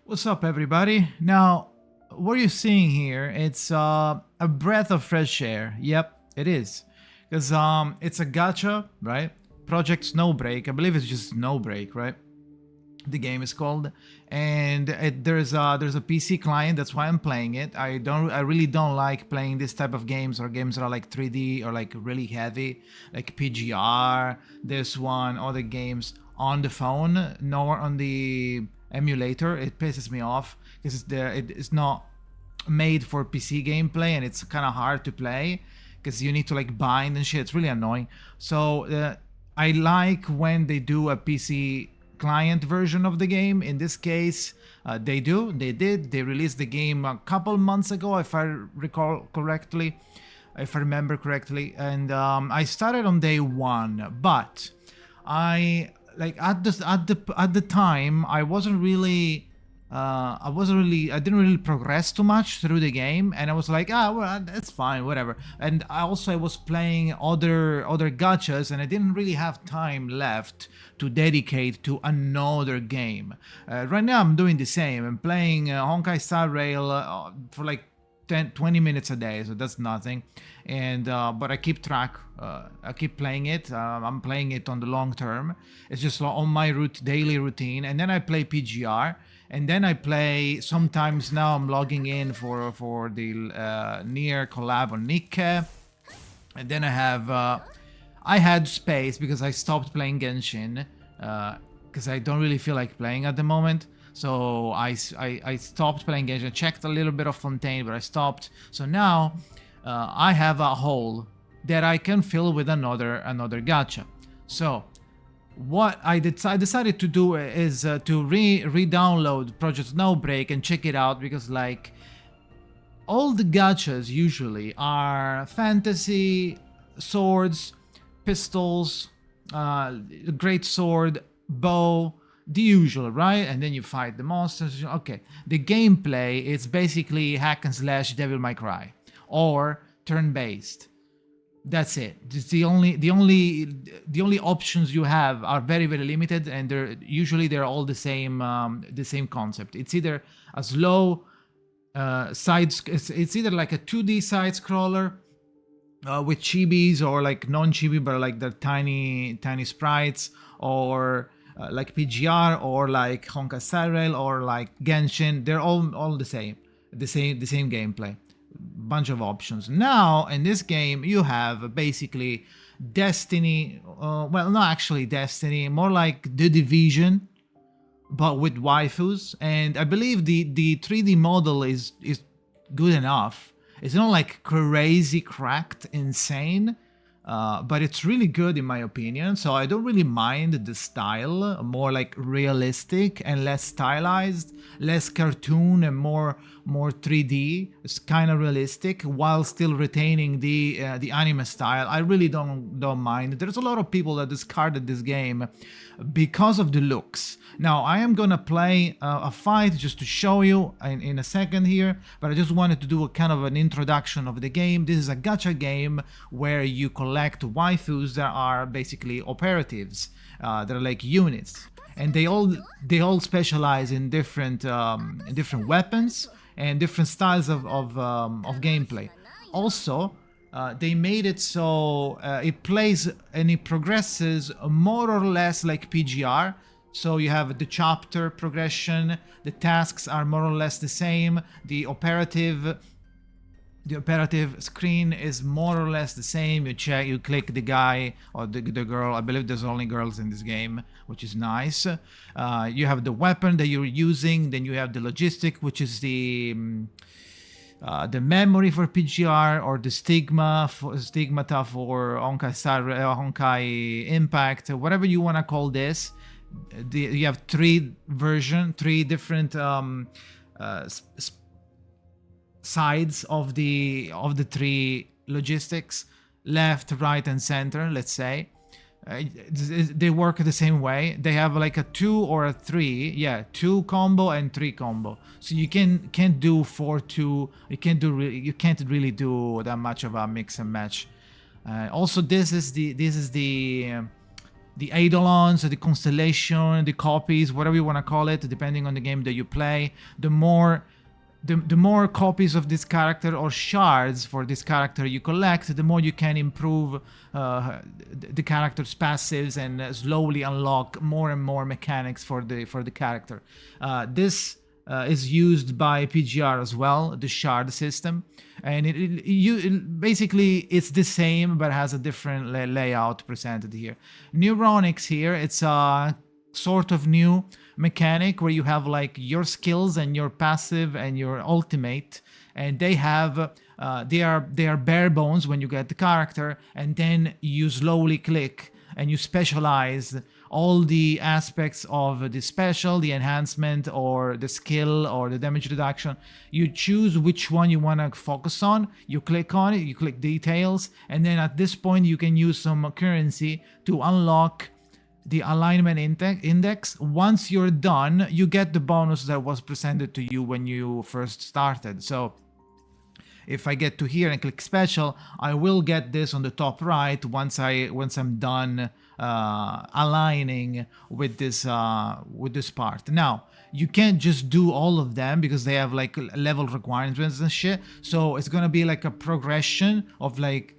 What's up, everybody? Now, what you're seeing here, it's a breath of fresh air. Yep, it is. Because it's a gacha, right? Project Snowbreak. I believe it's just Snowbreak, right? The game is called, and there's a PC client. That's why I'm playing it. I really don't like playing this type of games or games that are like 3D or like really heavy, like PGR. This one, other games on the phone, nor on the emulator. It pisses me off because it's not made for PC gameplay, and it's kind of hard to play because you need to like bind and shit. It's really annoying. So I like when they do a PC client version of the game. In this case, they released the game a couple months ago, if I recall correctly, if I remember correctly, and I started on day one, but I like at the time I didn't really progress too much through the game, and I was like, well, that's fine, whatever. And I was playing other gachas, and I didn't really have time left to dedicate to another game. Right now I'm doing the same. I'm playing Honkai Star Rail for like 20 minutes a day, so that's nothing. And but I keep track. I keep playing it. I'm playing it on the long term. It's just on my daily routine. And then I play PGR. And then I play, sometimes now I'm logging in for the near collab on Nikke. And then I had space because I stopped playing Genshin because I don't really feel like playing at the moment. So I stopped playing Genshin. I checked a little bit of Fontaine, but I stopped. So now I have a hole that I can fill with another gacha. So what I decided to do is to re-download Project Snowbreak and check it out, because like all the gachas usually are fantasy, swords, pistols, great sword, bow, the usual, right? And then you fight the monsters. Okay, the gameplay is basically hack and slash Devil May Cry or turn-based. That's it. It's the only options you have are very limited, and they're all the same concept. It's either a slow it's either like a 2D side scroller with chibis, or like non-chibi but like the tiny sprites, or like PGR, or like Honkai Star Rail, or like Genshin. They're all the same gameplay. Bunch of options. Now in this game you have basically Destiny, well, not actually Destiny, more like The Division, but with waifus. And I believe the 3D model is good enough. It's not like crazy cracked insane, but it's really good in my opinion. So I don't really mind the style, more like realistic and less stylized, less cartoon and more 3D. It's kind of realistic while still retaining the anime style. I really don't mind. There's a lot of people that discarded this game because of the looks. Now I am gonna play a fight just to show you in a second here, but I just wanted to do a kind of an introduction of the game. This is a gacha game where you collect waifus that are basically operatives, that are like units, and they all specialize in different weapons and different styles of gameplay. Also, they made it so it plays and it progresses more or less like PGR. So you have the chapter progression, the tasks are more or less the same, the operative screen is more or less the same. You click the guy or the girl. I believe there's only girls in this game, which is nice. You have the weapon that you're using, then you have the logistic, which is the memory for PGR, or the stigmata for Honkai Impact, whatever you want to call this. You have three different sides of the three logistics: left, right, and center. Let's say they work the same way. They have like a 2 or a 3, 2 combo and 3 combo. So you can't do 4-2. You can't really do that much of a mix and match. Also, this is the the eidolons, the constellation, the copies, whatever you want to call it, depending on the game that you play, the more copies of this character or shards for this character you collect, the more you can improve the character's passives and slowly unlock more and more mechanics for the character. This is used by PGR as well, the shard system, and basically it's the same but has a different layout presented here. Neuronics here, it's a sort of new mechanic where you have like your skills and your passive and your ultimate, and they have they are bare bones when you get the character, and then you slowly click and you specialize all the aspects of the special, the enhancement, or the skill, or the damage reduction. You choose which one you want to focus on, you click on it, you click details, and then at this point you can use some currency to unlock the alignment index. Once you're done, you get the bonus that was presented to you when you first started. So if I get to here and click special, I will get this on the top right once I'm done aligning with this part. Now, you can't just do all of them because they have like level requirements and shit. So it's gonna be like a progression of like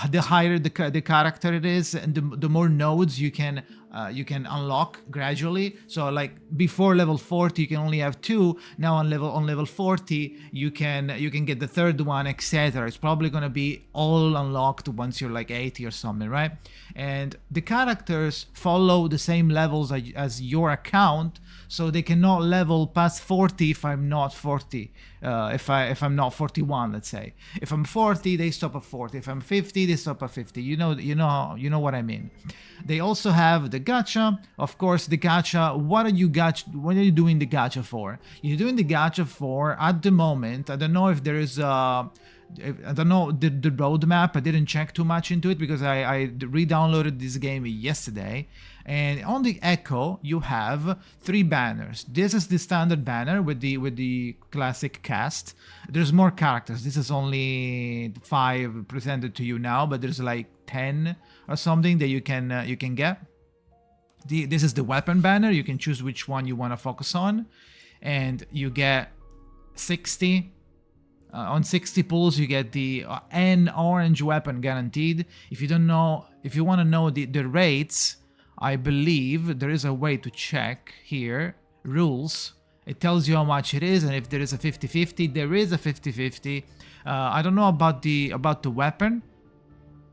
the higher the character it is, and the more nodes you can unlock gradually. So like before level 40 you can only have 2. Now on level 40 you can get the third one, etc. It's probably gonna be all unlocked once you're like 80 or something, right? And the characters follow the same levels as your account, so they cannot level past 40 if I'm not 40. If I'm not 41, let's say. If I'm 40, they stop at 40. If I'm 50, they stop at 50. You know what I mean. They also have the gacha. Of course, the gacha. What are you doing the gacha for? You're doing the gacha for, at the moment, I don't know if there is I don't know the roadmap. I didn't check too much into it because I re-downloaded this game yesterday. And on the Echo, you have 3 banners. This is the standard banner with the classic cast. There's more characters. This is only 5 presented to you now, but there's like 10 or something that you can get. This is the weapon banner. You can choose which one you want to focus on, and you get 60. On 60 pulls, you get an orange weapon guaranteed. If you want to know the rates, I believe there is a way to check here. Rules. It tells you how much it is, and if there is a 50-50, there is a 50-50. I don't know about the weapon.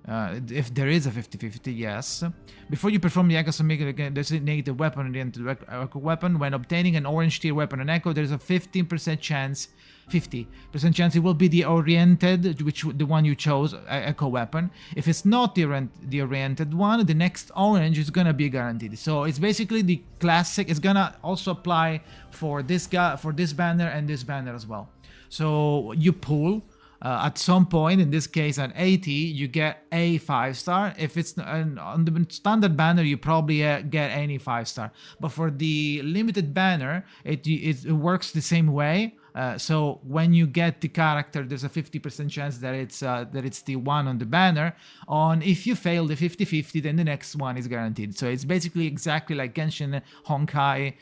If there is a 50-50, yes. Before you perform the Jakazin, designate the weapon oriented Echo weapon. When obtaining an orange tier weapon on Echo, there is a 50% chance it will be the oriented, the one you chose, Echo weapon. If it's not the oriented one, the next orange is gonna be guaranteed. So it's basically the classic. It's gonna also apply for this banner and this banner as well. So you pull. At some point, in this case at 80, you get a 5-star. If it's on the standard banner, you probably get any 5-star. But for the limited banner, it works the same way. So when you get the character, there's a 50% chance that it's the one on the banner. If you fail the 50-50, then the next one is guaranteed. So it's basically exactly like Genshin Honkai,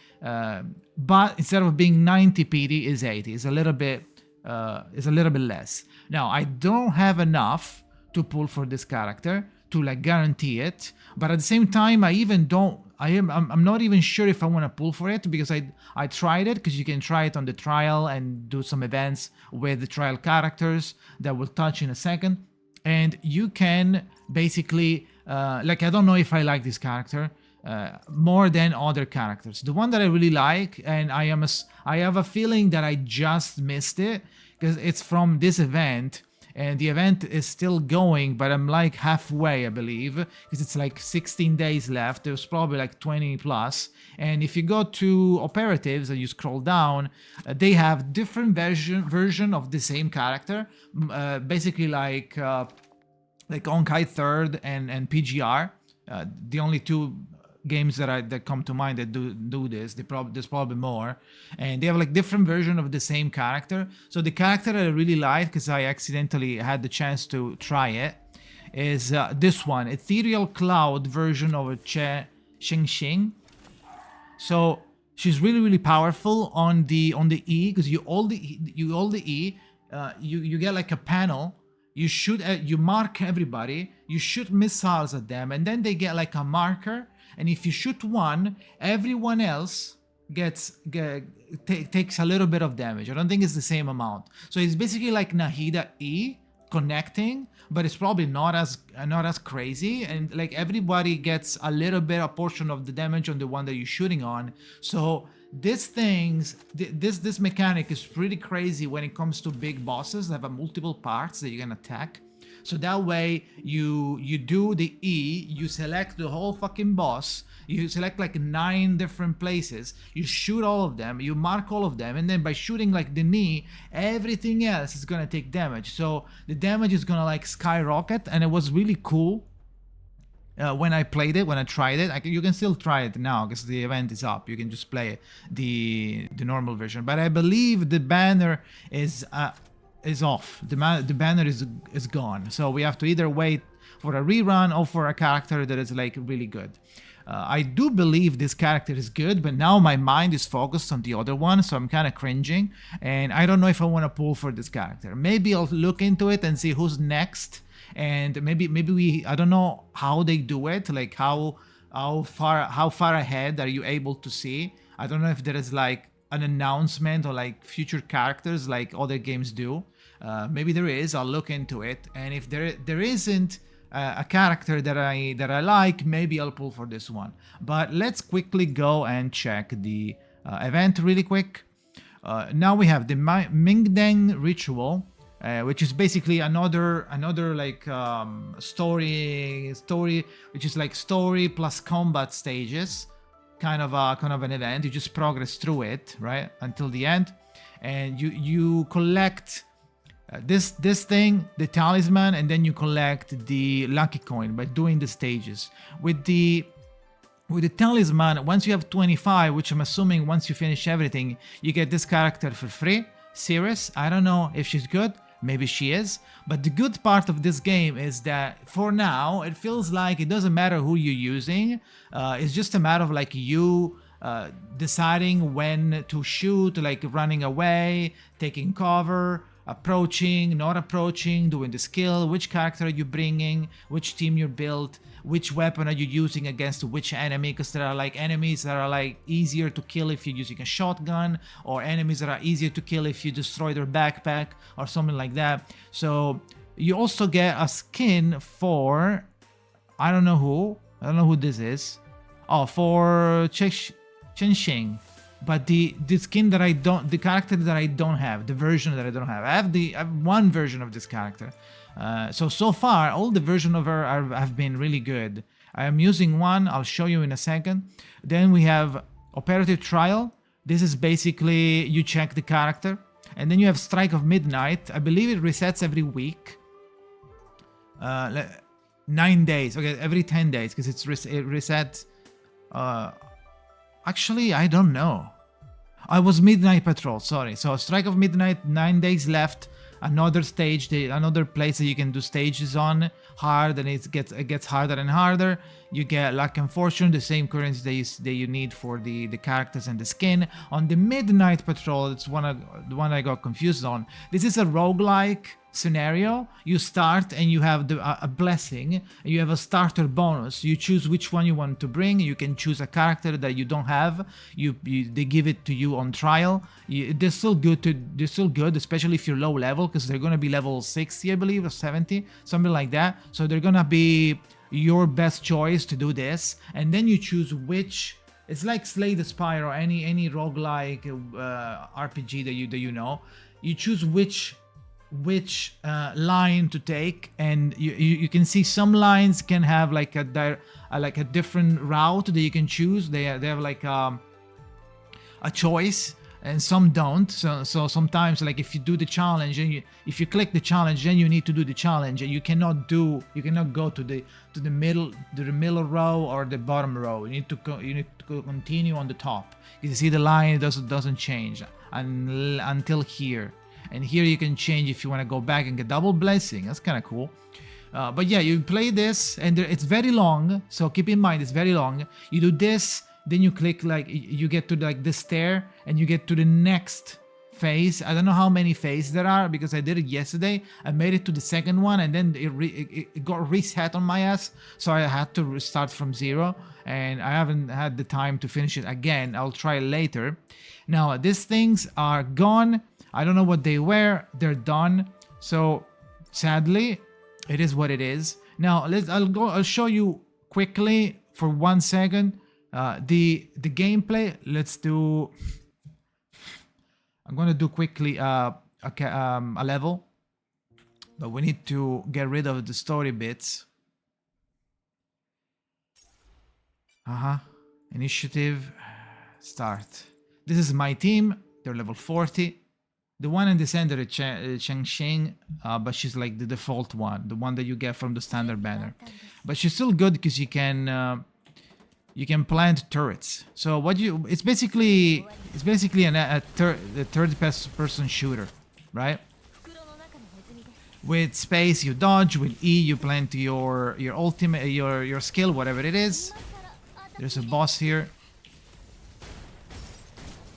but instead of being 90 PD, is 80. It's a little bit less. Now, I don't have enough to pull for this character to like guarantee it, but at the same time, I'm not even sure if I want to pull for it, because I tried it, because you can try it on the trial and do some events with the trial characters that we'll touch in a second, and you can basically I don't know if I like this character more than other characters. The one that I really like, and I have a feeling that I just missed it because it's from this event, and the event is still going, but I'm like halfway, I believe, because it's like 16 days left. There's probably like 20 plus. And if you go to operatives and you scroll down, they have different version of the same character, basically like Honkai 3rd and PGR. The only 2 games that come to mind that do this. There's probably more, and they have like different version of the same character. So the character I really like, because I accidentally had the chance to try it, is this one, Ethereal Cloud version of a Xing. So she's really powerful on the E, because you hold the E, you get like a panel. You shoot, you mark everybody. You shoot missiles at them, and then they get like a marker. And if you shoot one, everyone else takes a little bit of damage. I don't think it's the same amount. So it's basically like Nahida E connecting, but it's probably not as crazy, and like everybody gets a little bit, a portion of the damage on the one that you're shooting on. So this mechanic is pretty crazy when it comes to big bosses that have multiple parts that you can attack. So that way you do the E, you select the whole fucking boss, you select like 9 different places, you shoot all of them, you mark all of them, and then by shooting like the knee, everything else is gonna take damage. So the damage is gonna like skyrocket, and it was really cool. When I played it, when I tried it, you can still try it now because the event is up. You can just play the normal version. But I believe the banner is off. The banner is gone. So we have to either wait for a rerun or for a character that is like really good. I do believe this character is good, but now my mind is focused on the other one, so I'm kind of cringing, and I don't know if I want to pull for this character. Maybe I'll look into it and see who's next, and maybe I don't know how they do it, like how far ahead are you able to see. I don't know if there is like an announcement or like future characters like other games do. Maybe there is. I'll look into it, and if there isn't a character that I like, maybe I'll pull for this one. But let's quickly go and check the event really quick. Now we have the Mingdeng Ritual, which is basically another like story, which is like story plus combat stages, kind of an event. You just progress through it, right, until the end, and you collect this thing, the talisman, and then you collect the lucky coin by doing the stages. With the talisman, once you have 25, which I'm assuming once you finish everything, you get this character for free. Cirrus, I don't know if she's good, maybe she is, but the good part of this game is that for now it feels like it doesn't matter who you're using. It's just a matter of like you deciding when to shoot, like running away, taking cover, approaching, not approaching, doing the skill, which character are you bringing, which team you built, which weapon are you using against which enemy, because there are like enemies that are like easier to kill if you're using a shotgun, or enemies that are easier to kill if you destroy their backpack or something like that. So you also get a skin for, I don't know who this is. Oh, for Chenxing. But the skin that the character that I don't have, the version that I don't have. I have one version of this character. So far, all the versions of her have been really good. I am using one, I'll show you in a second. Then we have Operative Trial. This is basically, you check the character. And then you have Strike of Midnight. I believe it resets every week. 9 days, okay, every 10 days, because it resets. Actually, I don't know. I was Midnight Patrol, sorry. So Strike of Midnight, 9 days left. Another stage, another place that you can do stages on. Hard, and it gets harder and harder. You get Luck and Fortune, the same currency that you need for the characters and the skin. On the Midnight Patrol, it's the one I got confused on. This is a roguelike scenario. You start and you have a blessing, and you have a starter bonus. You choose which one you want to bring. You can choose a character that you don't have. They give it to you on trial. They're still good, especially if you're low level, because they're gonna be level 60, I believe, or 70, something like that. So they're gonna be your best choice to do this, and then you choose which. It's like Slay the Spire or any roguelike RPG that you know. You choose which line to take, and you can see some lines can have like a different route that you can choose. They have like a choice, and some don't. So sometimes, like if you do the challenge and if you click the challenge, then you need to do the challenge, and you cannot go to the middle row or the bottom row. You need to continue on the top. You see the line doesn't change until here. And here you can change if you want to go back and get double blessing. That's kind of cool. But yeah, you play this, and it's very long, so keep in mind it's very long. You do this, then you click, like, you get to like this stair, and you get to the next phase. I don't know how many phases there are because I did it yesterday. I made it to the second one, and then it got reset on my ass, so I had to restart from zero, and I haven't had the time to finish it again. I'll try later. Now these things are gone. I don't know what they were. They're done. So sadly, it is what it is. Now I'll show you quickly for 1 second the gameplay. I'm gonna do quickly a level, but we need to get rid of the story bits. Initiative, start. This is my team. They're level 40. The one in the center is Chengxing, but she's like the default one, the one that you get from the standard banner. But she's still good because you can plant turrets. So it's basically a third person shooter, right? With space you dodge, with E you plant your ultimate, your skill, whatever it is. There's a boss here.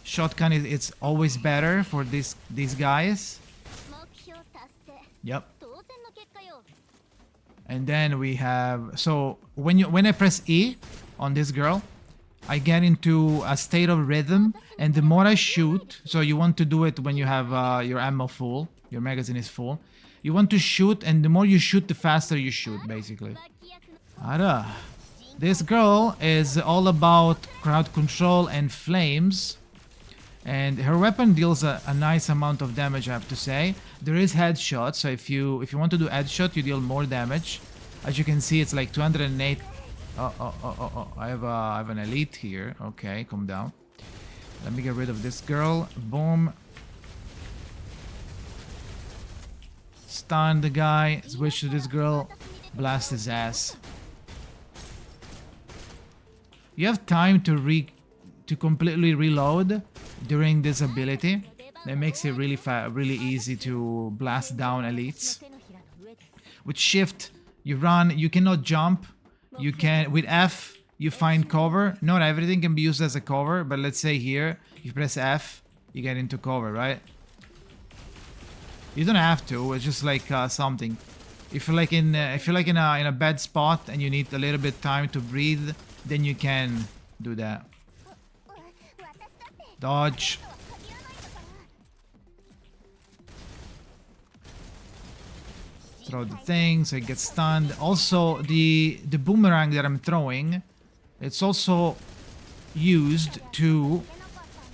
Shotgun it's always better for these guys. Yep. And then we have, so when I press E on this girl, I get into a state of rhythm, and the more I shoot, so you want to do it when you have your ammo full, your magazine is full. You want to shoot, and the more you shoot, the faster you shoot, basically. Ara. This girl is all about crowd control and flames. And her weapon deals a nice amount of damage, I have to say. There is headshot, so if you want to do headshot, you deal more damage. As you can see, it's like 208. Oh, I have an elite here. Okay, calm down. Let me get rid of this girl. Boom. Stun the guy. Switch to this girl. Blast his ass. You have time to completely reload during this ability. That makes it really easy to blast down elites. With shift, you run. You cannot jump. You can, with F, you find cover. Not everything can be used as a cover, but let's say here, you press F, you get into cover, right? You don't have to. It's just like something. If you're like in a bad spot and you need a little bit time to breathe, then you can do that. Dodge. Throw the thing so it gets stunned. Also, the boomerang that I'm throwing, it's also used to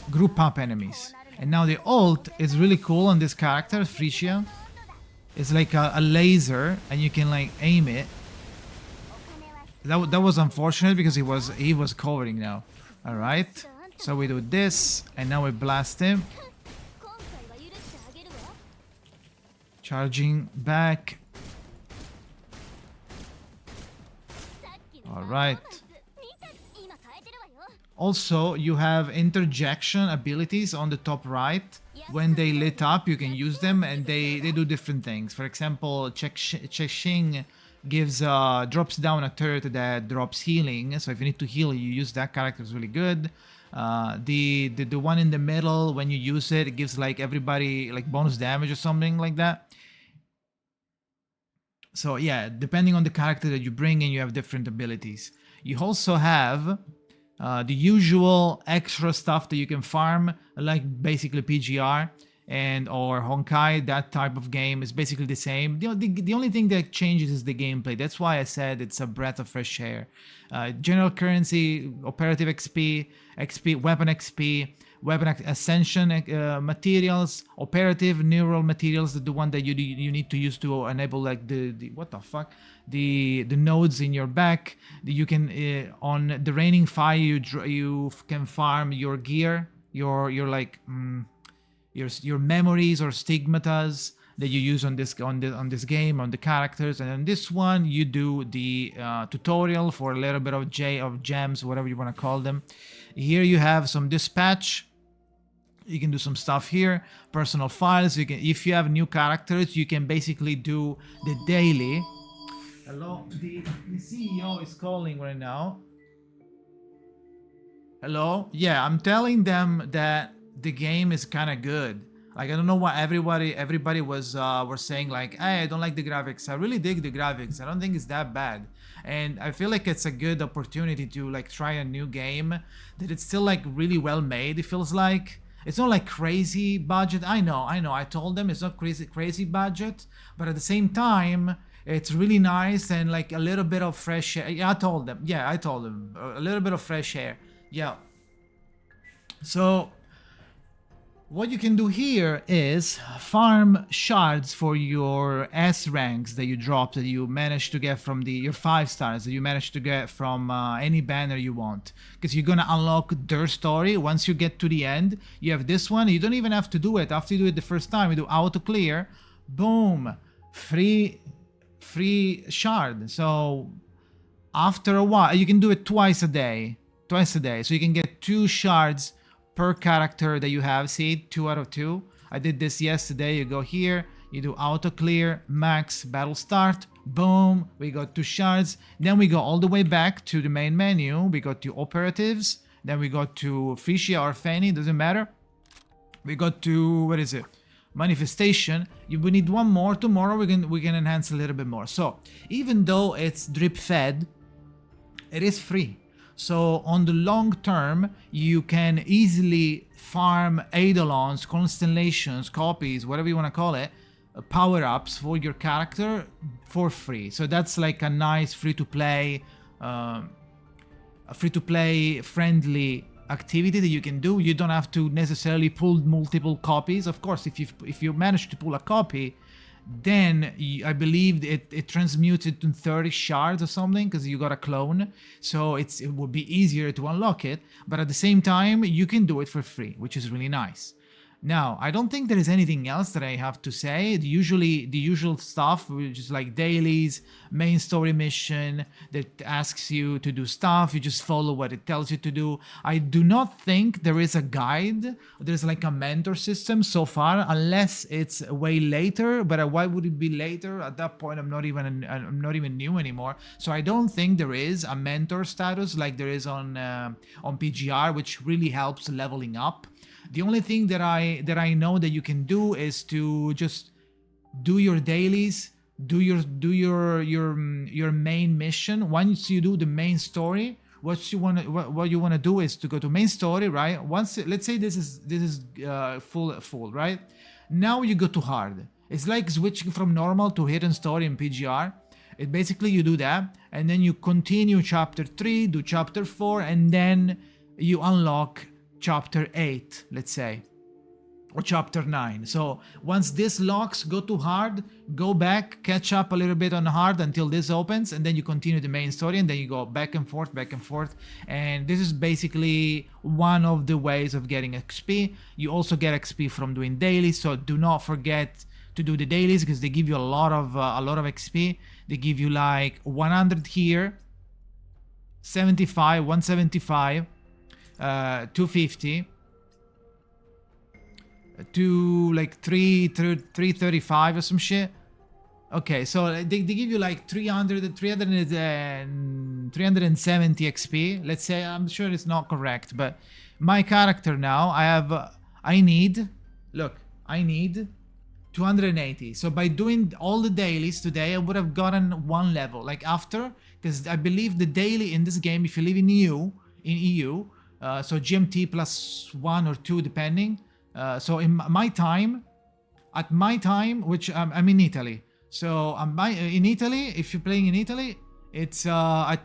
group up enemies. And now the ult is really cool on this character, Frisia. It's like a laser, and you can like aim it. That was unfortunate because he was covering now. All right. So we do this, and now we blast him. Charging back. All right. Also, you have interjection abilities on the top right. When they lit up, you can use them, and they do different things. For example, Chexing gives drops down a turret that drops healing. So if you need to heal, you use that character. It's really good. The one in the middle, when you use it, it gives like everybody like bonus damage or something like that. So yeah, depending on the character that you bring in, you have different abilities. You also have the usual extra stuff that you can farm, like basically PGR and or Honkai. That type of game is basically the same. The only thing that changes is the gameplay. That's why I said it's a breath of fresh air. General currency, operative XP, weapon XP, weapon ascension materials, operative neural materials, the one that you need to use to enable like the what the fuck, the nodes in your back. You can on the raining fire you can farm your gear, your like your memories or stigmatas that you use on this game, on the characters. And on this one you do the tutorial for a little bit of gems, whatever you want to call them. Here you have some dispatch. You can do some stuff here. Personal files. You can, if you have new characters, you can basically do the daily Hello, the CEO is calling right now. Hello? Yeah, I'm telling them that the game is kind of good. Like I don't know why everybody was were saying like, "Hey, I don't like the graphics." I really dig the graphics. I don't think it's that bad. And I feel like it's a good opportunity to like try a new game that it's still like really well made. It feels like it's not like crazy budget. I know. I told them it's not crazy budget, but at the same time, it's really nice and like a little bit of fresh air. Yeah, I told them. Yeah, I told them a little bit of fresh air. Yeah. So what you can do here is farm shards for your S ranks that you dropped, that you managed to get from your 5 stars that you managed to get from any banner you want. Because you're gonna unlock their story. Once you get to the end, you have this one. You don't even have to do it. After you do it the first time, you do auto clear. Boom. Free shard. So after a while, you can do it twice a day. So you can get 2 shards per character that you have. See, 2 out of 2. I did this yesterday. You go here, you do auto clear, max, battle start, boom, we got 2 shards. Then we go all the way back to the main menu. We go to operatives, then we go to Fishy or Fanny, doesn't matter. We got to, what is it? Manifestation. We need one more. Tomorrow we can enhance a little bit more. So even though it's drip fed, it is free. So on the long term, you can easily farm eidolons, constellations, copies, whatever you want to call it, power-ups for your character for free. So that's like a nice free-to-play friendly activity that you can do. You don't have to necessarily pull multiple copies. Of course, if you manage to pull a copy, then I believe it transmuted to 30 shards or something because you got a clone, so it would be easier to unlock it, but at the same time you can do it for free, which is really nice. Now, I don't think there is anything else that I have to say. The usual stuff, which is like dailies, main story mission that asks you to do stuff. You just follow what it tells you to do. I do not think there is a guide. There's like a mentor system so far, unless it's way later. But why would it be later? At that point, I'm not even new anymore. So I don't think there is a mentor status like there is on PGR, which really helps leveling up. The only thing that I know that you can do is to just do your dailies, do your main mission. Once you do the main story, what you want to do is to go to main story, right? Once, let's say this is full, right? Now you go to hard. It's like switching from normal to hidden story in PGR. It basically, you do that, and then you continue chapter 3, do chapter 4, and then you unlock chapter 8, let's say, or chapter 9. So once this locks, go to hard, go back, catch up a little bit on hard until this opens, and then you continue the main story, and then you go back and forth. And this is basically one of the ways of getting XP. You also get XP from doing dailies, so do not forget to do the dailies because they give you a lot of XP. They give you like 100 here, 75, 175, 250 to like 335 or some shit. Okay, so they give you like 370 XP. Let's say, I'm sure it's not correct, but my character now, I need 280. So by doing all the dailies today, I would have gotten 1 level. Like after, because I believe the daily in this game, if you live in EU, so GMT plus 1 or 2 depending. So at my time, which I'm in Italy. So in Italy, if you're playing in Italy, it's at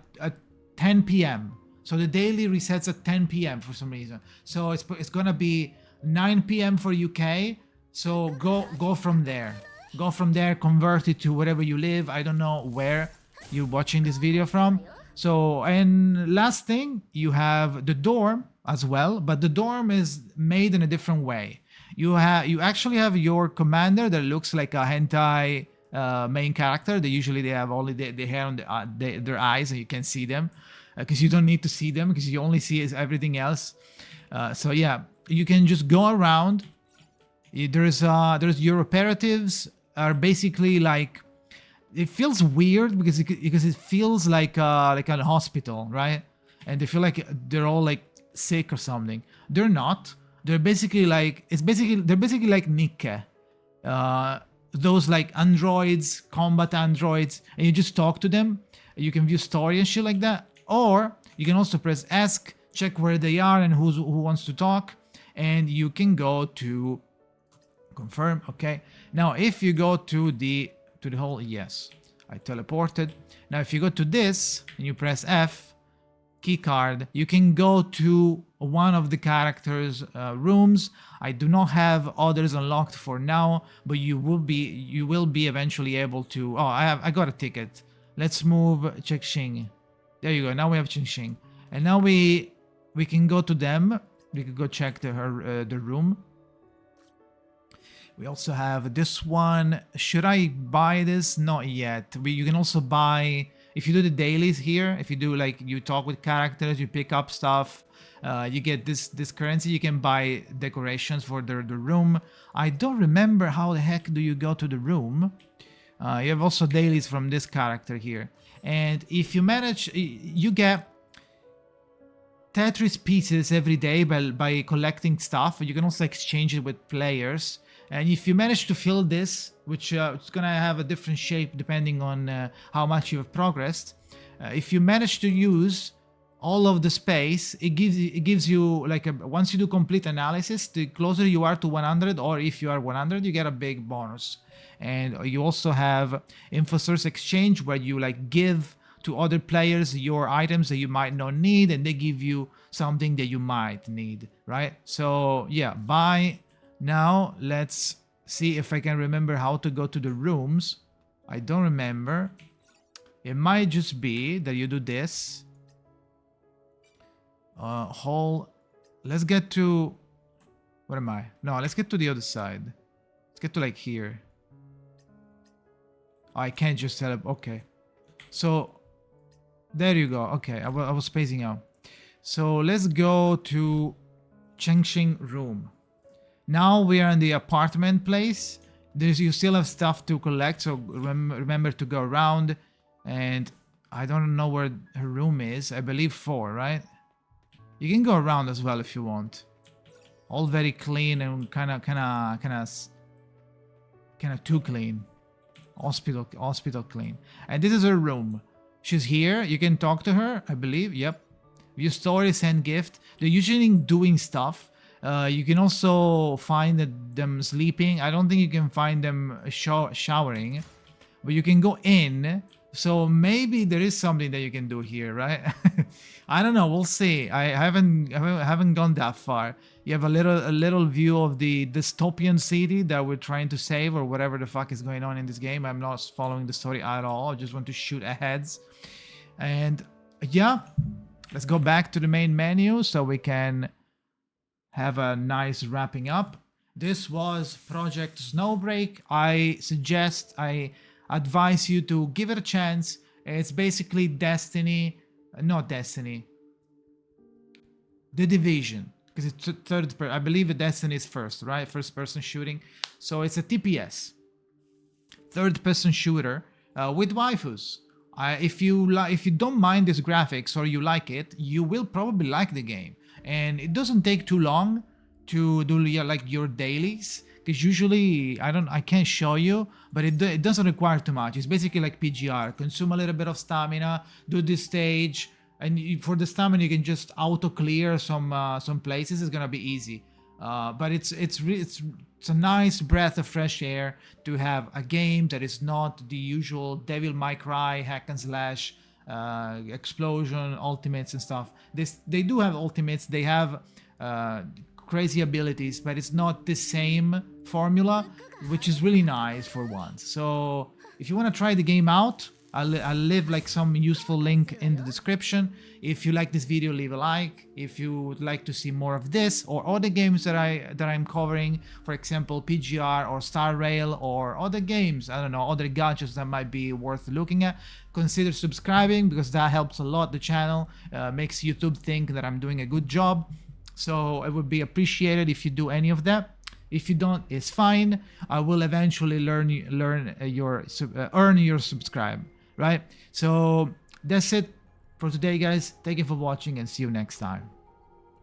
10 p.m. So the daily resets at 10 p.m. for some reason. So it's gonna be 9 p.m. for UK. So go from there. Go from there, convert it to wherever you live. I don't know where you're watching this video from. So, and last thing, you have the dorm as well, but the dorm is made in a different way. You actually have your commander that looks like a hentai main character. They have only the hair on their eyes, and you can see them because you don't need to see them because you only see everything else. So yeah, you can just go around. There's your operatives are basically like it feels weird because it feels like a hospital, right? And they feel like they're all like sick or something. They're not. They're basically like they're basically like Nikke. Uh, those like androids, combat androids, and you just talk to them. You can view story and shit like that, or you can also press ask, check where they are and who wants to talk, and you can go to confirm. Okay, now if you go to the whole, yes, I teleported. Now if you go to this and you press F key card, you can go to one of the characters rooms. I do not have others unlocked for now, but you will be eventually able to. Oh, I got a ticket. Let's move Chengxing. There you go. Now we have Chengxing, and now we can go to them. We can go check the room. We also have this one. Should I buy this? Not yet. You can also buy, if you do the dailies here, if you do like, you talk with characters, you pick up stuff, you get this currency. You can buy decorations for the room. I don't remember how the heck do you go to the room. You have also dailies from this character here. And if you manage, you get Tetris pieces every day by collecting stuff. You can also exchange it with players. And if you manage to fill this, which it's gonna have a different shape depending on how much you have progressed, if you manage to use all of the space, it gives you like once you do complete analysis, the closer you are to 100, or if you are 100, you get a big bonus. And you also have InfoSource Exchange, where you like give to other players your items that you might not need, and they give you something that you might need, right? So yeah, buy. Now let's see if I can remember how to go to the rooms. I don't remember. It might just be that you do this. Let's get to, where am I? No, let's get to the other side. Let's get to like here. Oh, I can't just tell it. Okay. So there you go. Okay, I was spacing out. So let's go to Chengxing room. Now we are in the apartment place. You still have stuff to collect, so remember to go around. And I don't know where her room is. I believe 4, right? You can go around as well if you want. All very clean and kind of too clean. Hospital clean. And this is her room. She's here. You can talk to her, I believe. Yep. View story, send gift. They're usually doing stuff. You can also find them sleeping. I don't think you can find them showering, but you can go in. So maybe there is something that you can do here, right? I don't know. We'll see. I haven't gone that far. You have a little view of the dystopian city that we're trying to save, or whatever the fuck is going on in this game. I'm not following the story at all. I just want to shoot ahead. And yeah, let's go back to the main menu so we can have a nice wrapping up. This was Project Snowbreak. I advise you to give it a chance. It's basically Destiny, not Destiny, The Division, because it's third person. I believe Destiny is first, right? First person shooting. So it's a TPS, third person shooter with waifus. If you don't mind this graphics, or you like it, you will probably like the game. And it doesn't take too long to do like your dailies, because usually I can't show you, but it doesn't require too much. It's basically like PGR. Consume a little bit of stamina, do this stage, and for the stamina you can just auto clear some places. It's gonna be easy. But it's a nice breath of fresh air to have a game that is not the usual Devil May Cry hack and slash explosion ultimates and stuff. They do have ultimates. They have crazy abilities, but it's not the same formula, which is really nice for once. So if you want to try the game out, I'll leave like some useful link in the description. If you like this video, leave a like. If you would like to see more of this or other games that I'm covering, for example PGR or Star Rail or other games, I don't know, other gadgets that might be worth looking at, consider subscribing, because that helps a lot the channel, makes YouTube think that I'm doing a good job. So it would be appreciated if you do any of that. If you don't, it's fine. I will eventually earn your subscribe, right? So that's it for today, guys. Thank you for watching and see you next time.